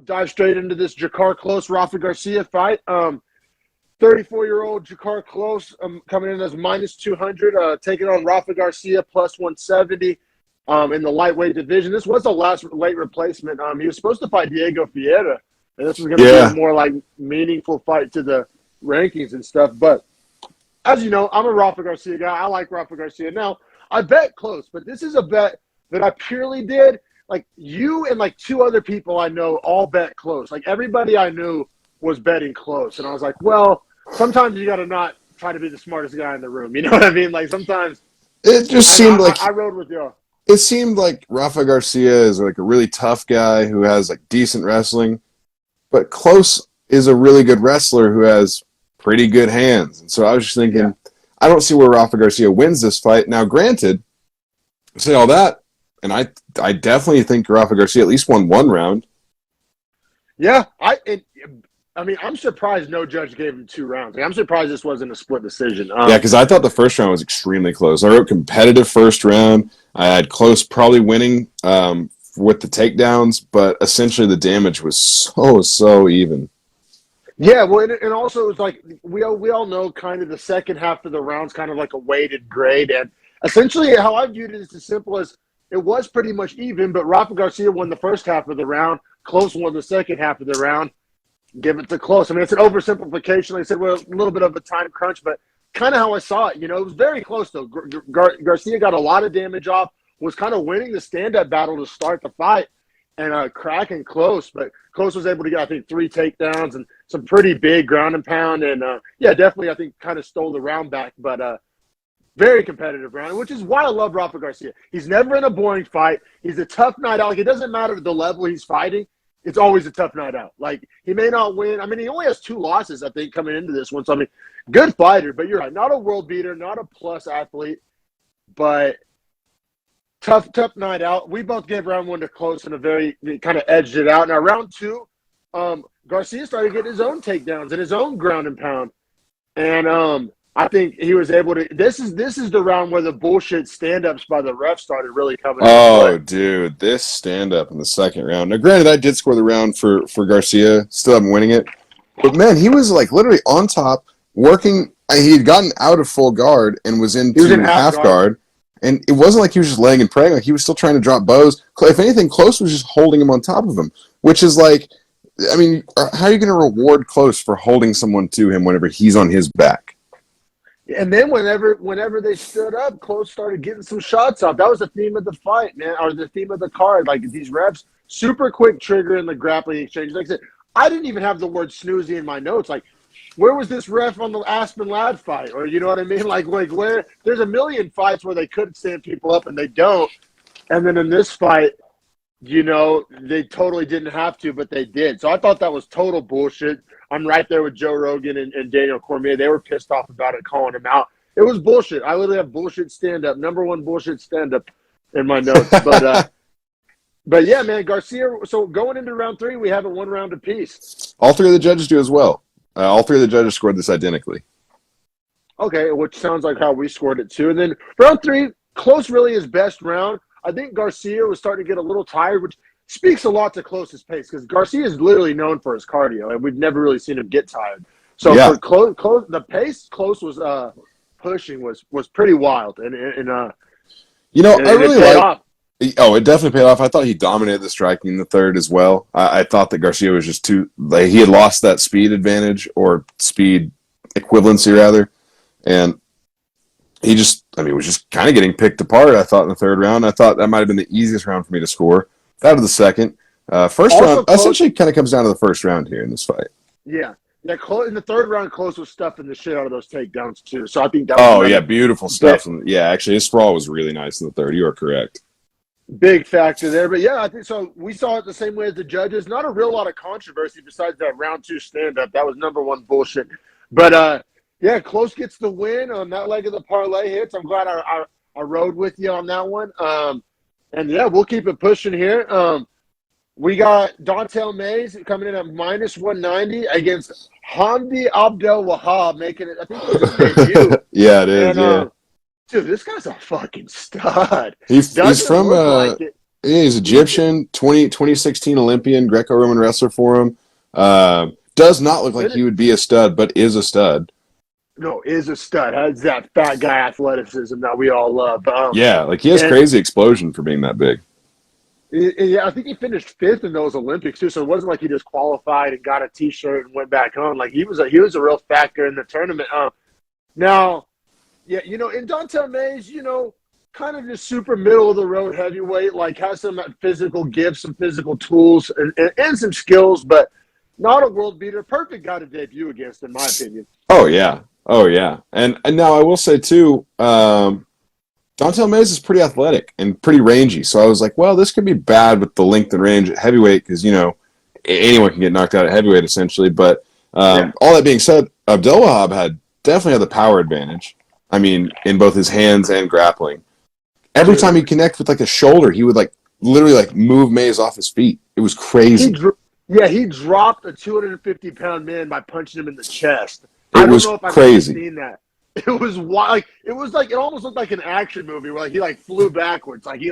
dive straight into this Jakar Close Rafa Garcia fight. 34-year-old Jakar Close coming in as minus 200, taking on Rafa Garcia plus 170 in the lightweight division. This was the last late replacement. He was supposed to fight Diego Fiera, and this was going to be a more like meaningful fight to the rankings and stuff. But as you know, I'm a Rafa Garcia guy. I like Rafa Garcia. Now, I bet close, but this is a bet that I purely did. Like, you and like two other people I know all bet close. Like, everybody I knew was betting close. And I was like, well, sometimes you got to not try to be the smartest guy in the room. You know what I mean? Like, sometimes it just seemed like I rode with you. It seemed like Rafa Garcia is like a really tough guy who has like decent wrestling, but Close is a really good wrestler who has pretty good hands. And so I was just thinking, I don't see where Rafa Garcia wins this fight. Now, granted, I say all that, and I definitely think Rafa Garcia at least won one round. Yeah, I mean, I'm surprised no judge gave him 2 rounds. Like, I'm surprised this wasn't a split decision. Yeah, because I thought the first round was extremely close. I wrote competitive first round. I had Close probably winning with the takedowns, but essentially the damage was so even. Yeah, well, and also it was like we all know kind of the second half of the round's kind of like a weighted grade. And essentially how I viewed it is as simple as it was pretty much even, but Rafa Garcia won the first half of the round. Close won the second half of the round. Give it to Close. I mean, it's an oversimplification. Like I said, we're a little bit of a time crunch, but kind of how I saw it. You know, it was very close, though. Garcia got a lot of damage off, was kind of winning the stand-up battle to start the fight, and cracking Close. But Close was able to get, I think, 3 takedowns and some pretty big ground and pound. And, definitely, I think, kind of stole the round back. But very competitive round, which is why I love Rafa Garcia. He's never in a boring fight. He's a tough night out. Like, it doesn't matter the level he's fighting. It's always a tough night out. Like, he may not win. I mean, he only has 2 losses, I think, coming into this one. So, I mean, good fighter, but you're right. Not a world beater, not a plus athlete, but tough night out. We both gave round 1 to Close in a very kind of edged it out. Now, round 2, Garcia started getting his own takedowns and his own ground and pound. And I think he was able to – this is the round where the bullshit stand-ups by the ref started really coming into play. Dude, this stand-up in the second round. Now, granted, I did score the round for Garcia. Still haven't winning it. But, man, he was, like, literally on top, working – he had gotten out of full guard and was in half guard. And it wasn't like he was just laying and praying. Like, he was still trying to drop bows. If anything, Close was just holding him on top of him, which is like – I mean, how are you going to reward Close for holding someone to him whenever he's on his back? And then whenever they stood up, Close started getting some shots off. That was the theme of the fight, man, or the theme of the card. Like, these refs, super quick trigger in the grappling exchange. Like I said, I didn't even have the word snoozy in my notes. Like, where was this ref on the Aspen Ladd fight? Or, you know what I mean? Like where there's a million fights where they could stand people up and they don't. And then in this fight, you know, they totally didn't have to, but they did. So I thought that was total bullshit. I'm right there with Joe Rogan and Daniel Cormier. They were pissed off about it, calling him out. It was bullshit. I literally have bullshit stand-up, number 1 bullshit stand-up in my notes. But yeah, man, Garcia. So going into round 3, we have it 1 round apiece. All 3 of the judges do as well. All 3 of the judges scored this identically. Okay, which sounds like how we scored it too. And then round 3, Close really his best round. I think Garcia was starting to get a little tired, which speaks a lot to Close's pace, because Garcia is literally known for his cardio, and we've never really seen him get tired. So for Close, the pace Close was pushing was pretty wild, and you know, I really like. Oh, it definitely paid off. I thought he dominated the striking in the third as well. I thought that Garcia was just too. Like, he had lost that speed advantage, or speed equivalency rather, and he was just kind of getting picked apart, I thought, in the third round. I thought that might have been the easiest round for me to score. Out of the second. First round essentially kind of comes down to the first round here in this fight. Yeah. Yeah, in the third round, Close was stuffing the shit out of those takedowns, too. So I think that was beautiful stuff. Yeah, actually, his sprawl was really nice in the third. You are correct. Big factor there. But, yeah, I think so. We saw it the same way as the judges. Not a real lot of controversy besides that round 2 stand-up. That was number 1 bullshit. But, yeah, Close gets the win on that leg of the parlay hits. I'm glad I rode with you on that one. And, yeah, we'll keep it pushing here. We got Dantel Maze coming in at minus 190 against Hamdi Abdel Wahab, making it, I think it was his debut. Yeah, it is, and, dude, this guy's a fucking stud. He's from He's Egyptian, 2016 Olympian, Greco-Roman wrestler for him. Does not look like he would be a stud, but is a stud. No, is a stud. Has that fat guy athleticism that we all love. Yeah, like he has crazy explosion for being that big. Yeah, I think he finished 5th in those Olympics too. So it wasn't like he just qualified and got a T-shirt and went back home. Like he was a real factor in the tournament. Now, yeah, in Dantel Maze, kind of just super middle of the road heavyweight. Like has some physical gifts, some physical tools, and some skills, but not a world beater. Perfect guy to debut against, in my opinion. Oh yeah, and now I will say too. Dantel Maze is pretty athletic and pretty rangy, so I was like, well, this could be bad with the length and range at heavyweight because, anyone can get knocked out at heavyweight essentially. But all that being said, Abdelwahab definitely had the power advantage. I mean, in both his hands and grappling. Every time he'd connect with, like, the shoulder, he would, like, literally, like, move Maze off his feet. It was crazy. He dropped a 250-pound man by punching him in the chest. It was crazy. I've ever seen that. It was wild. It almost looked like an action movie where he flew backwards. Like he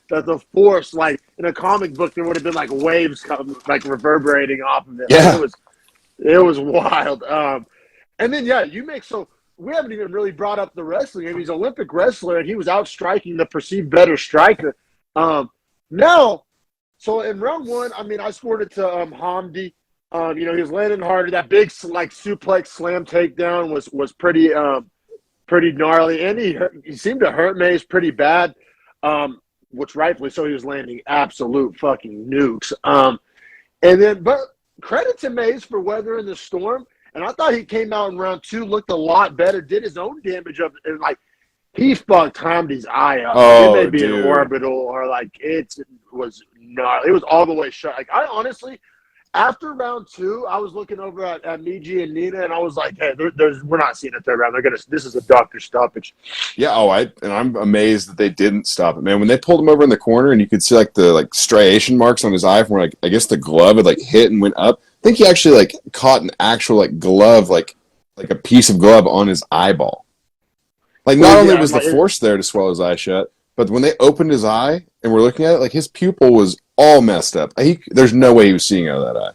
the force, like in a comic book, there would have been like waves coming, like reverberating off of it. Yeah, it was wild. And then we haven't even really brought up the wrestling. I mean, he's an Olympic wrestler and he was outstriking the perceived better striker. So in round 1, I mean, I scored it to Hamdi. He was landing harder. That big suplex slam takedown was pretty gnarly, and he seemed to hurt Maze pretty bad, which rightfully so. He was landing absolute fucking nukes. But credit to Maze for weathering the storm. And I thought he came out in round 2, looked a lot better, did his own damage and he fucked Hamdi's eye up. Oh, it may be dude. an orbital or it was gnarly. It was all the way shut. Like I honestly. After round 2, I was looking over at Miji and Nina, and I was like, "Hey, we're not seeing a third round. This is a doctor stoppage." Yeah. And I'm amazed that they didn't stop it, man. When they pulled him over in the corner, and you could see the striation marks on his eye from where I guess the glove had hit and went up. I think he actually caught an actual glove, like a piece of glove on his eyeball. Not only was the force there to swell his eye shut, but when they opened his eye and we're looking at it, his pupil was all messed up. There's no way he was seeing out of that eye.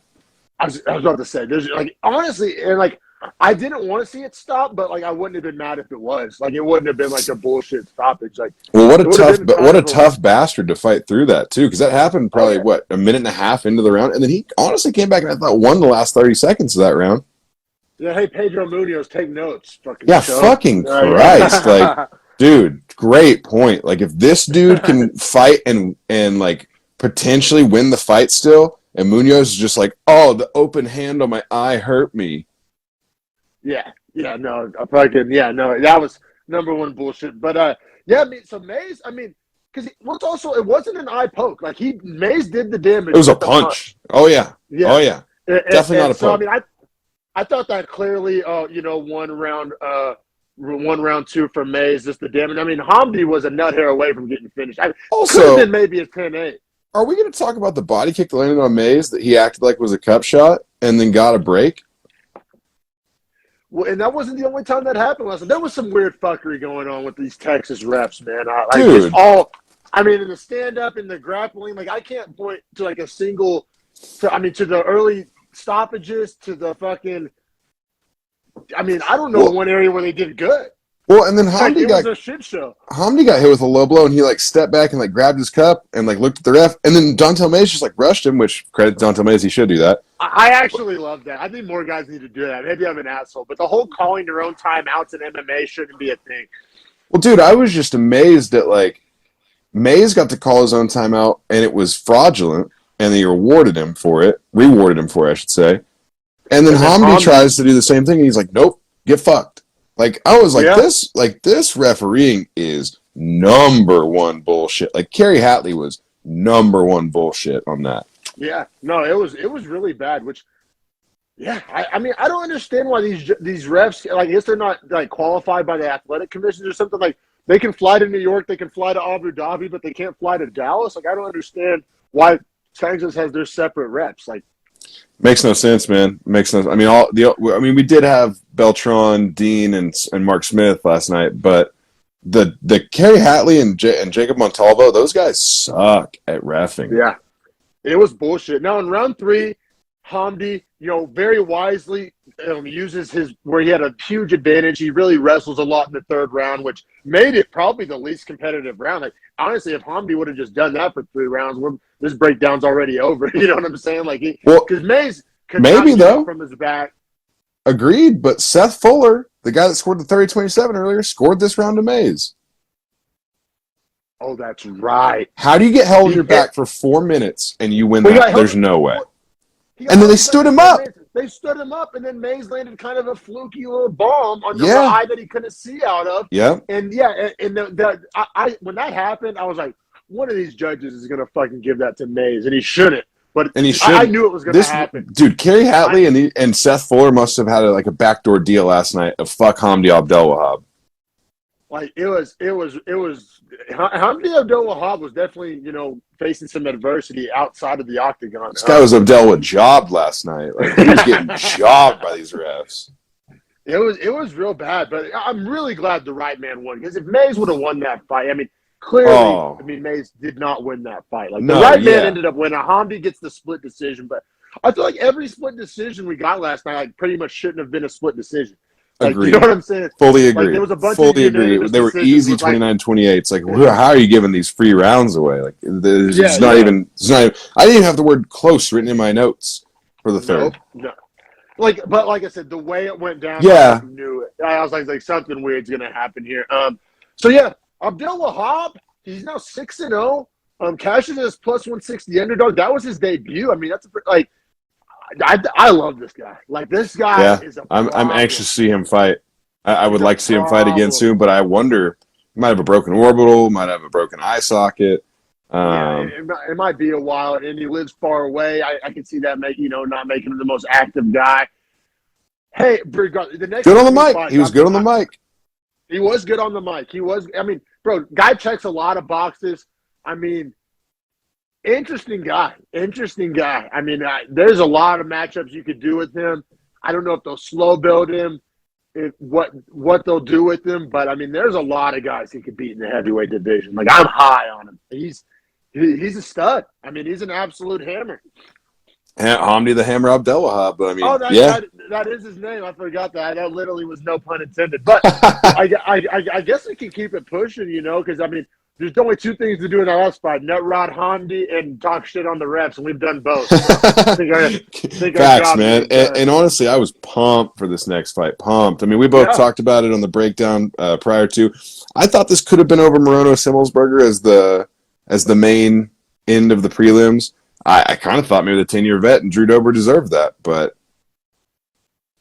I was about to say, there's honestly, and I didn't want to see it stop, but I wouldn't have been mad if it was. It wouldn't have been a bullshit stoppage. Well, what a tough bastard to fight through that too, because that happened probably a minute and a half into the round, and then he honestly came back and I thought won the last 30 seconds of that round. Yeah, hey Pedro Munoz, take notes. Fucking Christ, dude, great point. If this dude can fight and potentially win the fight still, and Munoz is just the open hand on my eye hurt me. That was number 1 bullshit. But so Maze, because it wasn't an eye poke. Maze did the damage. It was a punch. Oh yeah. Definitely not a poke. So I thought that clearly. One round 2 for Maze, just the damage. Hamdi was a nut hair away from getting finished. Also, could have been maybe a 10-8. Are we going to talk about the body kick that landed on Maze that he acted like was a cup shot and then got a break? Well, and that wasn't the only time that happened. There was some weird fuckery going on with these Texas refs, man. Dude. It's all, in the stand-up, in the grappling, I can't point to a single, to the early stoppages, to the fucking, I don't know one area where they did good. Well, and then Hamdi was a shit show. Hamdi got hit with a low blow, and he stepped back and grabbed his cup and looked at the ref, and then Dantel Maze just rushed him. Which credit to Dantel Maze, he should do that. I actually love that. I think more guys need to do that. Maybe I'm an asshole, but the whole calling your own timeouts in MMA shouldn't be a thing. Well, dude, I was just amazed that Maze got to call his own timeout, and it was fraudulent, and they rewarded him for it, I should say. And then Hamdi tries to do the same thing, and he's like, "Nope, get fucked." I was this refereeing is number 1 bullshit. Kerry Hatley was number 1 bullshit on that. Yeah, no, it was really bad. Which, I don't understand why these refs. I guess they're not qualified by the athletic commissions or something. They can fly to New York, they can fly to Abu Dhabi, but they can't fly to Dallas. I don't understand why Texas has their separate reps. Makes no sense, man. Makes no. We did have Beltran, Dean, and Mark Smith last night, but the Kerry Hatley and Jacob Montalvo, those guys suck at reffing. Yeah, it was bullshit. Now in round 3, Hamdi, very wisely uses his where he had a huge advantage. He really wrestles a lot in the 3rd round, which made it probably the least competitive round. Like honestly, if Hamdi would have just done that for 3 rounds, this breakdown's already over. You know what I'm saying? Like because Maze could maybe not though from his back. Agreed, but Seth Fuller, the guy that scored the 30-27 earlier, scored this round to Maze. Oh, that's right. How do you get held on your back for 4 minutes and you win that? There's no way. And then they stood him up. They stood him up, and then Maze landed kind of a fluky little bomb on the eye that he couldn't see out of. Yeah. And when that happened, I was like, one of these judges is going to fucking give that to Maze, and he shouldn't. But I knew it was going to happen. Dude, Kerry Hatley and Seth Fuller must have had a backdoor deal last night of fuck Hamdi Abdelwahab. Like it was Hamdi Abdelwahab was definitely, facing some adversity outside of the octagon. This guy was Abdelwahab jobbed last night. Like he was getting jobbed by these refs. It was real bad, but I'm really glad the right man won, because if Maze would have won that fight, clearly, Maze did not win that fight. Like the right man ended up winning. Hamdi gets the split decision, but I feel like every split decision we got last night, pretty much shouldn't have been a split decision. Agreed. You know what I'm saying? Fully agree. There was a bunch Fully agree. They were easy 29-28. It's like, how are you giving these free rounds away? Like, it's not even. I didn't even have the word close written in my notes for the 3rd. No. But like I said, the way it went down, I knew it. I was like something weird's gonna happen here. Abdelwahab, he's now 6-0. Cashes his plus 160 underdog. That was his debut. I mean, that's I love this guy. Like this guy is a problem. I'm anxious to see him fight. I would like to see him fight again soon, but I wonder, he might have a broken orbital, might have a broken eye socket. It might be a while, and he lives far away. I can see that not making him the most active guy. Hey, the next good on the mic. He was good on the mic. He was good on the mic. He was. I mean, bro, guy checks a lot of boxes. I mean, interesting guy. I mean, there's a lot of matchups you could do with him. I don't know if they'll slow build him, what they'll do with him, but I mean, there's a lot of guys he could beat in the heavyweight division. Like I'm high on him. He's a stud. I mean, he's an absolute hammer. Hamdi the Hammer Abdelwahab. But I mean, that is his name. I forgot that. That literally was no pun intended. But I guess we can keep it pushing, because I mean, there's only 2 things to do in our last fight: nut rod Hamdi and talk shit on the refs, and we've done both. So Facts, man. And honestly, I was pumped for this next fight. Pumped. I mean, we both talked about it on the breakdown prior to. I thought this could have been over Morono Simmelsberger as the main end of the prelims. I kind of thought maybe the 10-year vet and Drew Dober deserved that, but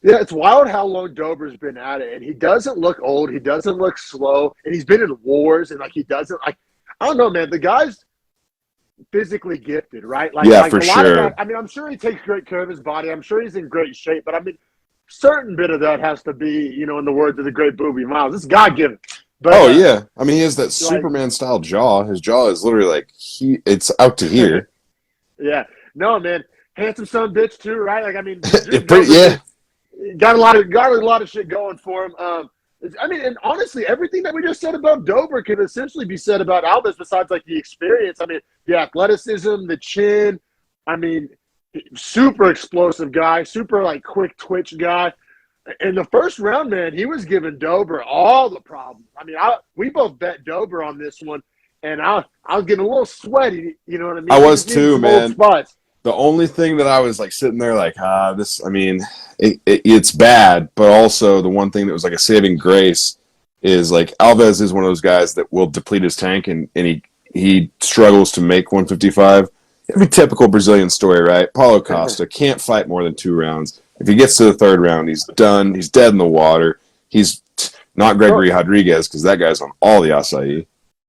yeah, it's wild how long Dober's been at it, and he doesn't look old. He doesn't look slow, and he's been in wars, and he doesn't I don't know, man. The guy's physically gifted, right? For sure. I mean, I'm sure he takes great care of his body. I'm sure he's in great shape, but I mean, certain bit of that has to be, in the words of the great Booby Miles, it's God-given. But, I mean, he has that Superman-style jaw. His jaw is literally it's out to here. Yeah. No, man. Handsome son bitch too, right? Like I mean, got a lot of shit going for him. I mean, and honestly, everything that we just said about Dober could essentially be said about Alves, besides the experience. I mean, the athleticism, the chin. I mean, super explosive guy, super quick twitch guy. In the first round, man, he was giving Dober all the problems. I mean, we both bet Dober on this one. And I was getting a little sweaty, you know what I mean? I was too, man. Spots. The only thing that I was sitting there this, I mean, it's bad, but also the one thing that was a saving grace is Alves is one of those guys that will deplete his tank and he struggles to make 155. Every typical Brazilian story, right? Paulo Costa can't fight more than 2 rounds. If he gets to the 3rd round, he's done. He's dead in the water. He's not Gregory Rodriguez, because that guy's on all the acai.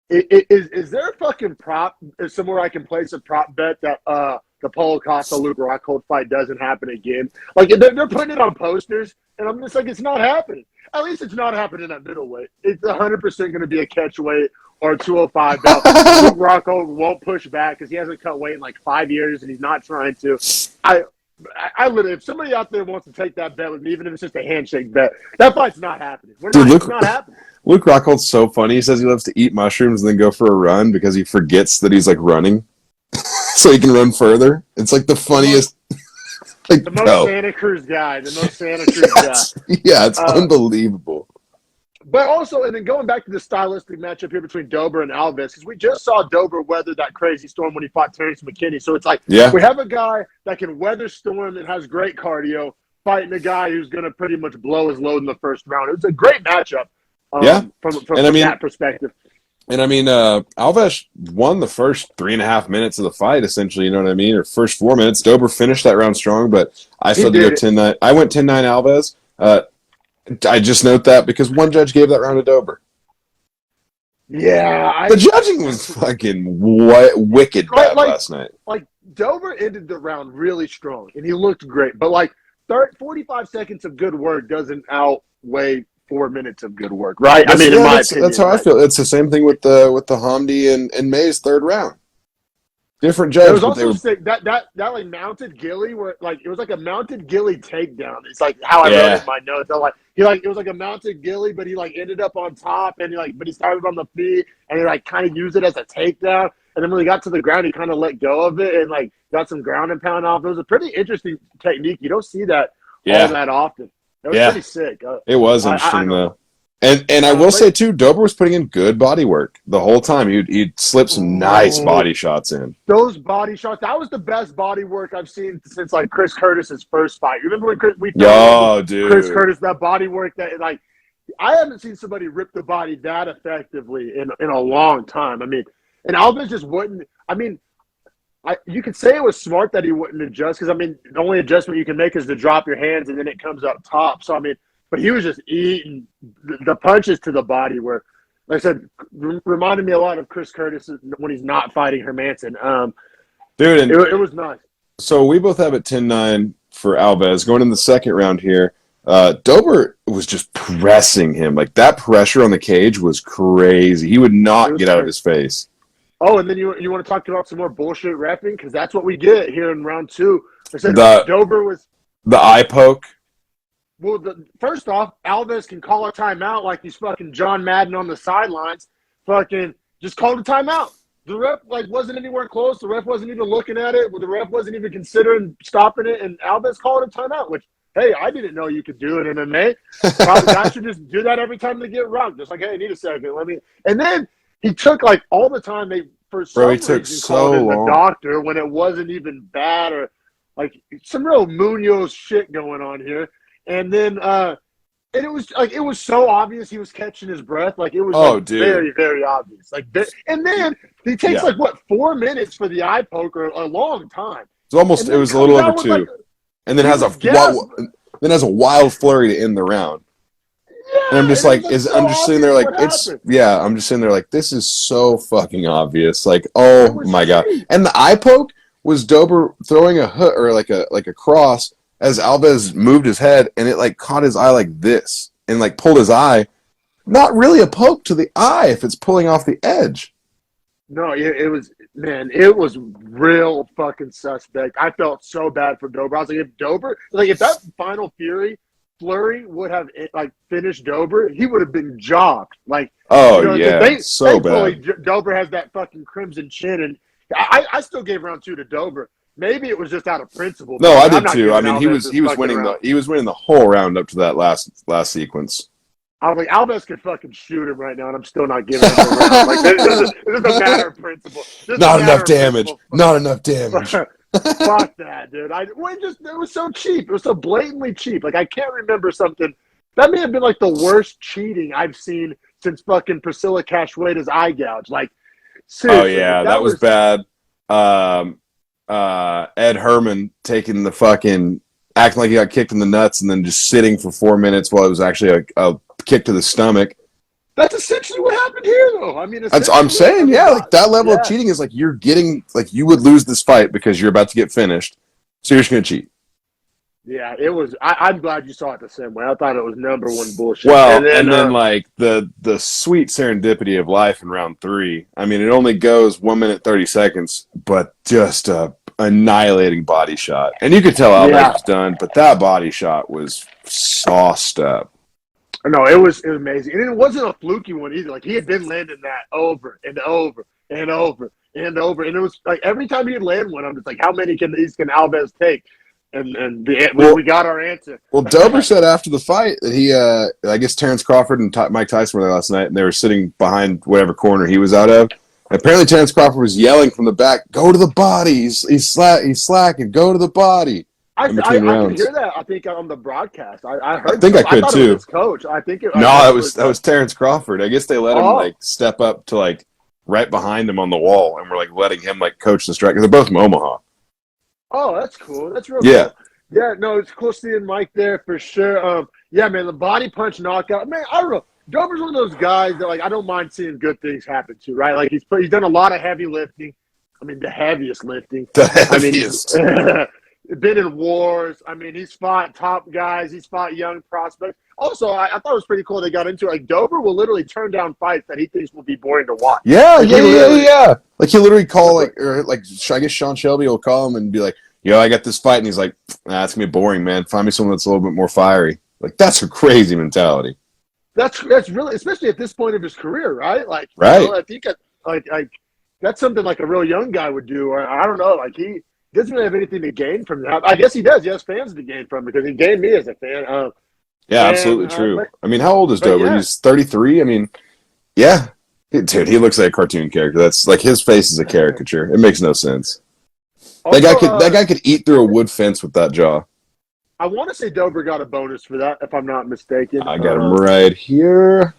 Is there a fucking prop somewhere I can place a prop bet that the Paulo Costa Luke Rockhold fight doesn't happen again? They're putting it on posters, and I'm just like, it's not happening. At least it's not happening at middleweight. It's 100% going to be a catchweight or a 205 belt. Luke Rockhold won't push back because he hasn't cut weight in 5 years, and he's not trying to. I literally, if somebody out there wants to take that bet with me, even if it's just a handshake bet, that fight's not happening. Dude, It's not happening. Luke Rockhold's so funny. He says he loves to eat mushrooms and then go for a run because he forgets that he's like running, so he can run further. It's like the funniest. The most Santa Cruz guy. The most Santa Cruz guy. Yeah, it's unbelievable. But also, and then going back to the stylistic matchup here between Dober and Alves, because we just saw Dober weather that crazy storm when he fought Terrence McKinney. So it's like we have a guy that can weather storm and has great cardio fighting a guy who's going to pretty much blow his load in the first round. It's a great matchup from that perspective. And I mean, Alves won the first 3.5 minutes of the fight, essentially, you know what I mean? Or first 4 minutes. Dober finished that round strong, but I still had to go 10-9. I went 10-9 Alves. I just note that because one judge gave that round to Dober. Yeah. The judging was fucking wicked bad last night. Like, Dober ended the round really strong, and he looked great. But, like, 45 seconds of good work doesn't outweigh 4 minutes of good work, right? I mean, in my opinion. That's how I feel. It's the same thing with the Hamdi and Maze third round. Different judge. It was also sick. That like mounted Gilly, where like it was like a mounted Gilly takedown. It's like how I wrote it in my notes. It was like a mounted Gilly, but he like ended up on top, and he started on the feet, and he like kind of used it as a takedown. And then when he got to the ground, he kind of let go of it and like got some ground and pound off. It was a pretty interesting technique. You don't see that all that often. It was pretty sick. It was interesting though. And I will say too, Dober was putting in good body work the whole time. He'd slip some nice body shots in. Those body shots, that was the best body work I've seen since like Chris Curtis's first fight. You remember when Chris Curtis, that body work that like I haven't seen somebody rip the body that effectively in a long time. I mean, and Alves just wouldn't. I mean, you could say it was smart that he wouldn't adjust because I mean, the only adjustment you can make is to drop your hands and then it comes up top. So I mean. But he was just eating the punches to the body where, like I said, reminded me a lot of Chris Curtis when he's not fighting Hermanson. Dude, it was nice. So we both have it 10-9 for Alves. Going in the second round here, Dober was just pressing him. Like, that pressure on the cage was crazy. He would not get out of his face. Oh, and then you want to talk about some more bullshit repping? Because that's what we get here in round two. I said Dober was... The eye poke. Well, first off, Alves can call a timeout like he's fucking John Madden on the sidelines. Fucking just called a timeout. The ref wasn't anywhere close. The ref wasn't even looking at it. The ref wasn't even considering stopping it. And Alves called a timeout, which, hey, I didn't know you could do it in MMA. Probably guys should just do that every time they get rocked. Just like, hey, I need a second. And then he took like all the time for some reason called in the doctor when it wasn't even bad or like some real Munoz shit going on here. And then, and it was so obvious he was catching his breath. Like it was very, very obvious. And then he takes 4 minutes for the eye poke or a long time. It was a little over 2, and then has a wild flurry to end the round. Yeah, and I'm just I'm just sitting there like I'm just sitting there like this is so fucking obvious. Like my god! And the eye poke was Dober throwing a hook or like a cross. As Alves moved his head, and it like caught his eye like this, and like pulled his eye. Not really a poke to the eye if it's pulling off the edge. No, it was real fucking suspect. I felt so bad for Dober. I was like, if that final flurry would have like finished Dober, he would have been jobbed. Like, so bad. Dober has that fucking crimson chin, and I still gave round 2 to Dober. Maybe it was just out of principle. No, I did too. I mean, he was winning the whole round up to that last sequence. I was like, Alves could fucking shoot him right now, and I'm still not giving him the round. Like, this is a matter of principle. Not enough damage. Not enough damage. Fuck that, dude. It was so cheap. It was so blatantly cheap. Like, I can't remember something. That may have been like the worst cheating I've seen since fucking Priscilla Cachoeira's eye gouge. Like, seriously. Oh yeah, that was bad. Ed Herman taking the fucking acting like he got kicked in the nuts and then just sitting for 4 minutes while it was actually a kick to the stomach. That's essentially what happened here, though. I mean, I'm saying, like that level of cheating is like you're getting like you would lose this fight because you're about to get finished, so you're just gonna cheat. Yeah, it was. I'm glad you saw it the same way. I thought it was number one bullshit. Well, and then like the sweet serendipity of life in round 3. I mean, it only goes 1 minute 30 seconds, but just a annihilating body shot. And you could tell Alves was done, but that body shot was sauced up. No, it was amazing. And it wasn't a fluky one either. Like, he had been landing that over and over and over and over. And it was like every time he'd land one, I'm just like, how many can Alves take? And we got our answer. Well, Dober said after the fight that he, I guess Terrence Crawford and Mike Tyson were there last night, and they were sitting behind whatever corner he was out of. And apparently Terrence Crawford was yelling from the back, "Go to the body! He's slacking. Go to the body!" I could hear that. I think on the broadcast, I heard. I think I could too. It was his coach. I think that was Terrence Crawford. I guess they let him like step up to like right behind him on the wall, and we're like letting him like coach the strike. They're both from Omaha. Oh, that's cool. That's real cool. Yeah, no, it's cool seeing Mike there for sure. Yeah, man, the body punch knockout. Man, I don't know. Dober's one of those guys that, like, I don't mind seeing good things happen to, right? Like, he's done a lot of heavy lifting. I mean, the heaviest lifting. The heaviest. I mean, he's been in wars. I mean, he's fought top guys. He's fought young prospects. Also, I thought it was pretty cool they got into it. Like, Dober will literally turn down fights that he thinks will be boring to watch. Yeah. Like, he'll literally call, I guess Sean Shelby will call him and be like, "Yo, I got this fight," and he's like, "Nah, it's gonna be boring, man. Find me someone that's a little bit more fiery." Like, that's a crazy mentality. That's really, especially at this point of his career, right? Like, right. You know, I think like that's something like a real young guy would do. Or I don't know, like he doesn't really have anything to gain from that. I guess he does. He has fans to gain from because he gained me as a fan. Absolutely true. I mean, how old is Dober? Yeah. He's 33. I mean, yeah, dude, he looks like a cartoon character. That's like his face is a caricature. It makes no sense. Also, that guy could eat through a wood fence with that jaw. I want to say Dober got a bonus for that, if I'm not mistaken. I got him right here.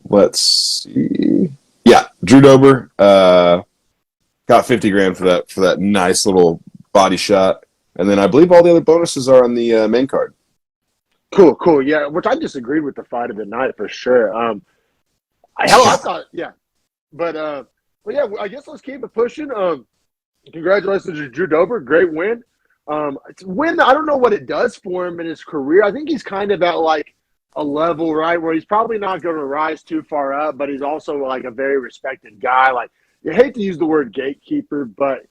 Let's see. Yeah, Drew Dober got 50 grand for that nice little body shot, and then I believe all the other bonuses are on the main card. Cool. Yeah, which I disagreed with the fight of the night for sure. I thought, yeah, but yeah, I guess let's keep it pushing. Congratulations to Drew Dober. Great win. It's a win. I don't know what it does for him in his career. I think he's kind of at like a level, right, where he's probably not going to rise too far up, but he's also like a very respected guy. Like, you hate to use the word gatekeeper, but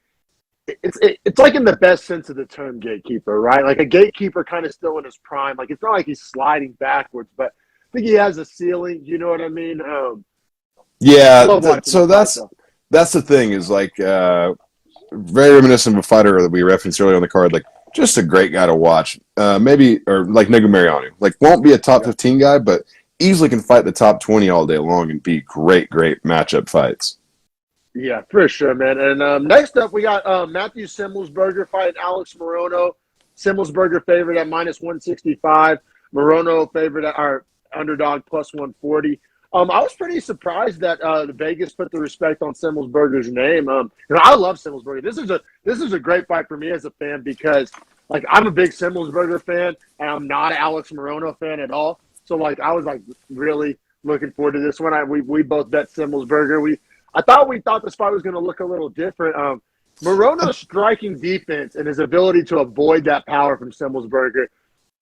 it's like in the best sense of the term gatekeeper, right? Like a gatekeeper kind of still in his prime. Like, it's not like he's sliding backwards, but I think he has a ceiling. You know what I mean? Yeah. So that's the thing is like very reminiscent of a fighter that we referenced earlier on the card. Like, just a great guy to watch. Maybe or like Nego Mariano. Like, won't be a top 15 guy, but easily can fight the top 20 all day long and be great matchup fights. Yeah, for sure, man. And next up, we got Matthew Semelsberger fighting Alex Morono. Semelsberger favorite at -165. Morono favorite at our underdog +140. I was pretty surprised that the Vegas put the respect on Semelsberger's name. I love Semelsberger. This is a great fight for me as a fan because, like, I'm a big Semelsberger fan and I'm not an Alex Morono fan at all. So, like, I was like really looking forward to this one. We both bet Semelsberger. I thought this fight was going to look a little different. Morono's striking defense and his ability to avoid that power from Semelsberger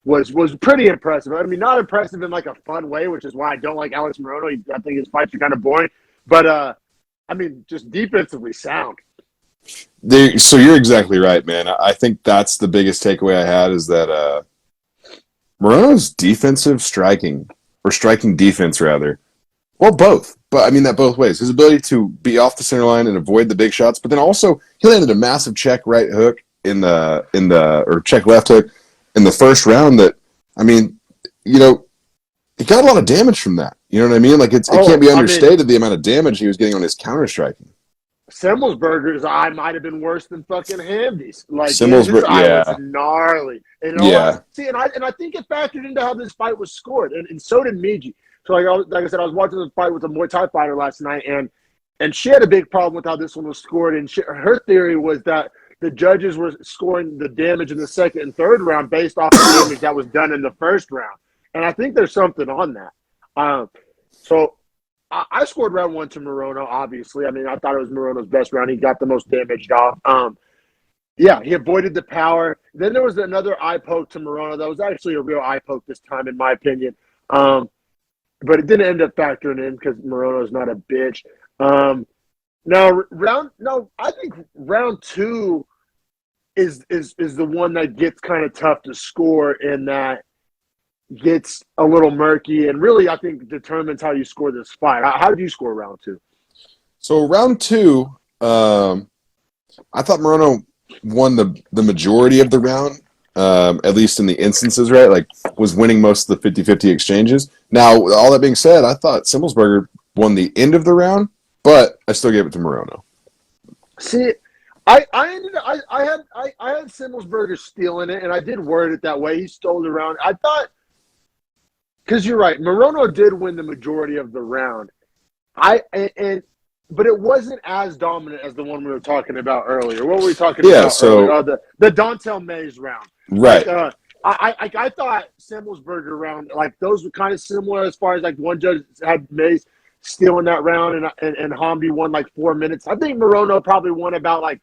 was pretty impressive. I mean, not impressive in like a fun way, which is why I don't like Alex Morono. I think his fights are kind of boring. But, I mean, just defensively sound. So you're exactly right, man. I think that's the biggest takeaway I had is that Morono's defensive striking, or striking defense rather, well, both. But I mean that both ways. His ability to be off the center line and avoid the big shots, but then also he landed a massive check right hook or check left hook in the first round that, I mean, you know, he got a lot of damage from that. You know what I mean? Like, it can't be understated the amount of damage he was getting on his counter striking. Semelsberger's eye might have been worse than fucking Hamdy's. Like, his eye was gnarly. And I think it factored into how this fight was scored, and so did Miji. So, like I said, I was watching the fight with a Muay Thai fighter last night, and she had a big problem with how this one was scored. And her theory was that the judges were scoring the damage in the second and third round based off the damage that was done in the first round. And I think there's something on that. So I scored round one to Morono, obviously. I mean, I thought it was Morono's best round. He got the most damaged off. Yeah, he avoided the power. Then there was another eye poke to Morono. That was actually a real eye poke this time, in my opinion. But it didn't end up factoring in because Morono's not a bitch. I think round two is the one that gets kind of tough to score and that gets a little murky and really I think determines how you score this fight. How did you score round two? So round two, I thought Morono won the majority of the round, at least in the instances, right? Like, was winning most of the 50-50 exchanges. Now, all that being said, I thought Simmelsberger won the end of the round, but I still gave it to Morono. See, I had Simmelsberger stealing it, and I did word it that way. He stole the round. I thought because you're right, Morono did win the majority of the round. But it wasn't as dominant as the one we were talking about earlier. What were we talking about earlier? Oh, the Dantel Maze round. Right. Like, I thought Simmelsberger round, like those were kind of similar as far as like one judge had Maze stealing that round and Hamdi won like 4 minutes. I think Morono probably won about like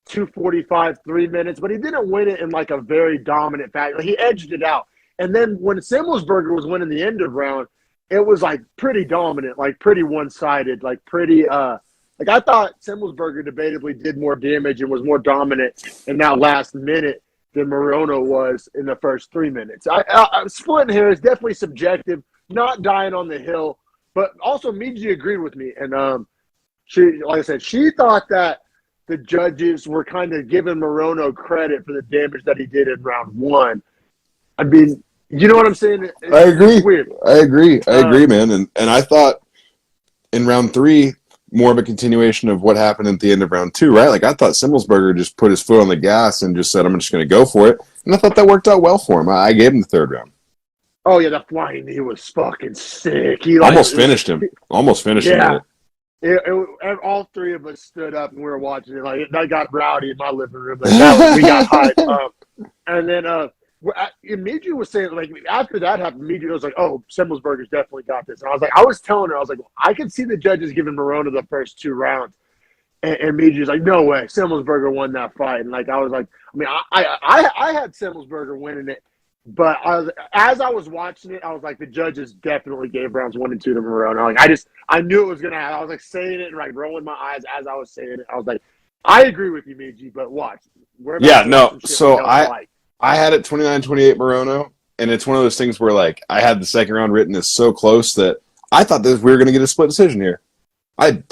2:45, 3 minutes, but he didn't win it in like a very dominant fashion. Like, he edged it out. And then when Simmelsberger was winning the end of round, it was like pretty dominant, like pretty one-sided, like pretty like I thought Simmelsberger debatably did more damage and was more dominant in that last minute than Morono was in the first 3 minutes. I'm splitting here is definitely subjective, not dying on the hill, but also Miji agreed with me. And she, like I said, she thought that the judges were kind of giving Morono credit for the damage that he did in round one. I mean, you know what I'm saying? I agree. It's weird. I agree, man. And I thought in round three, more of a continuation of what happened at the end of round two, right? Like, I thought Simmelsberger just put his foot on the gas and just said, I'm just going to go for it. And I thought that worked out well for him. I gave him the third round. Oh, yeah, the flying knee was fucking sick. He almost finished him. Yeah. All three of us stood up and we were watching it. Like, that got rowdy in my living room. Like, we got hyped. And then Miji was saying, like, after that happened, Miji was like, oh, Simmelsberger's definitely got this. And I was telling her, well, I could see the judges giving Morono the first 2 rounds. And Miji was like, no way, Simmelsberger won that fight. And, like, I was like, I mean, I had Simmelsberger winning it. But as I was watching it, I was like, the judges definitely gave rounds 1 and 2 to Morono. Like, I knew it was going to happen. I was, like, saying it and, like, rolling my eyes as I was saying it. I was like, I agree with you, Miji, but watch. So I had it 29-28 Morono, and it's one of those things where, like, I had the second round written as so close that I thought that we were going to get a split decision here. I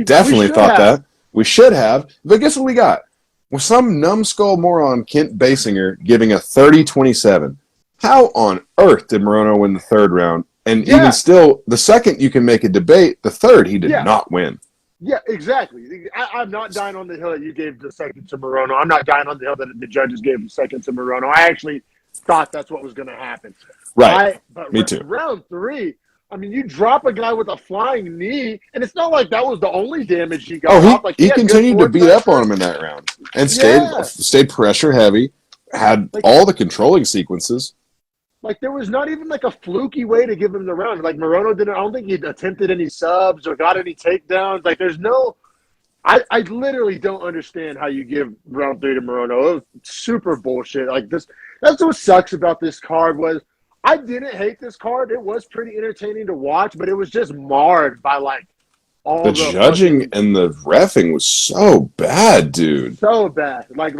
definitely thought that. We should have. But guess what we got? With some numbskull moron, Kent Basinger, giving a 30-27. How on earth did Morono win the third round? And even still, the second you can make a debate, the third he did not win. Yeah, exactly. I'm not dying on the hill that you gave the second to Morono. I'm not dying on the hill that the judges gave the second to Morono. I actually thought that's what was going to happen. Right. Me too. Round 3, I mean, you drop a guy with a flying knee, and it's not like that was the only damage he got. He continued to beat up on him in that round and stayed pressure heavy, had all the controlling sequences. Like, there was not even, like, a fluky way to give him the round. Like, Morono didn't – I don't think he attempted any subs or got any takedowns. Like, there's no – I literally don't understand how you give round 3 to Morono. It was super bullshit. Like, this – that's what sucks about this card was I didn't hate this card. It was pretty entertaining to watch, but it was just marred by, like, all the judging and the reffing was so bad, dude. So bad. Like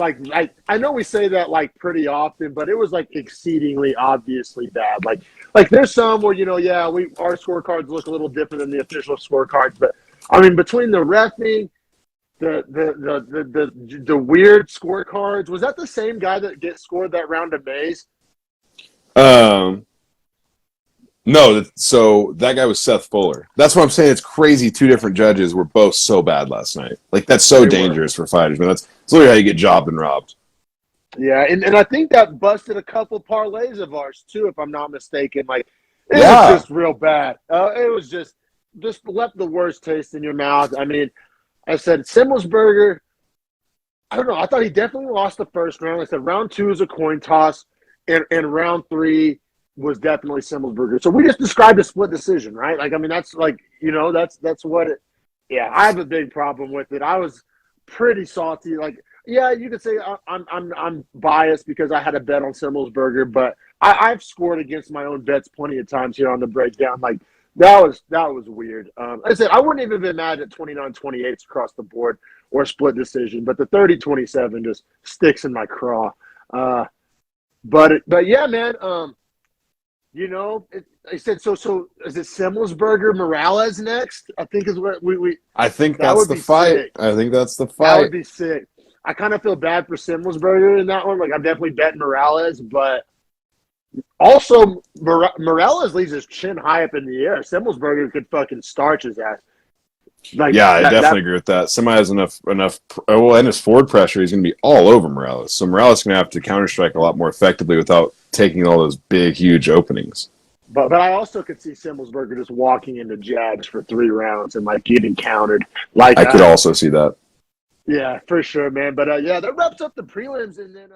I know we say that like pretty often, but it was like exceedingly obviously bad. Like there's some where, our scorecards look a little different than the official scorecards, but I mean between the reffing, the weird scorecards, was that the same guy that scored that round of Maze? No, so that guy was Seth Fuller. That's what I'm saying. It's crazy. 2 different judges were both so bad last night. Like, that's so dangerous for fighters, man. That's literally how you get jobbed and robbed. Yeah, and I think that busted a couple parlays of ours, too, if I'm not mistaken. Like, it was just real bad. It was just left the worst taste in your mouth. I mean, I said Simmelsberger, I don't know. I thought he definitely lost the first round. I said round 2 is a coin toss, and round 3 was definitely Simmelsberger. So we just described a split decision, right? Like, I mean, that's like, that's what it – yeah, I have a big problem with it. I was pretty salty. Like, yeah, you could say I'm biased because I had a bet on Simmelsberger, but I've scored against my own bets plenty of times here on the breakdown. Like, That was weird. Like I said, I wouldn't even been mad at 29-28 across the board or split decision, but the 30-27 just sticks in my craw. But yeah, man. I said so. Is it Semelsberger Morales next? I think is what we. I think That that's would the be fight. sick. I think that's the That would fight. be sick. I kind of feel bad for Semelsberger in that one. Like I'm definitely betting Morales, but also Morales leaves his chin high up in the air. Semelsberger could fucking starch his ass. Like Yeah, I that. definitely agree with that. Semi has enough. Well, and his forward pressure, he's going to be all over Morales. So Morales is going to have to counter strike a lot more effectively without taking all those big, huge openings. But I also could see Semelsberger just walking into jabs for 3 rounds and like getting countered. Like I could also see that. yeah, for sure, man. But yeah, that wraps up the prelims, and then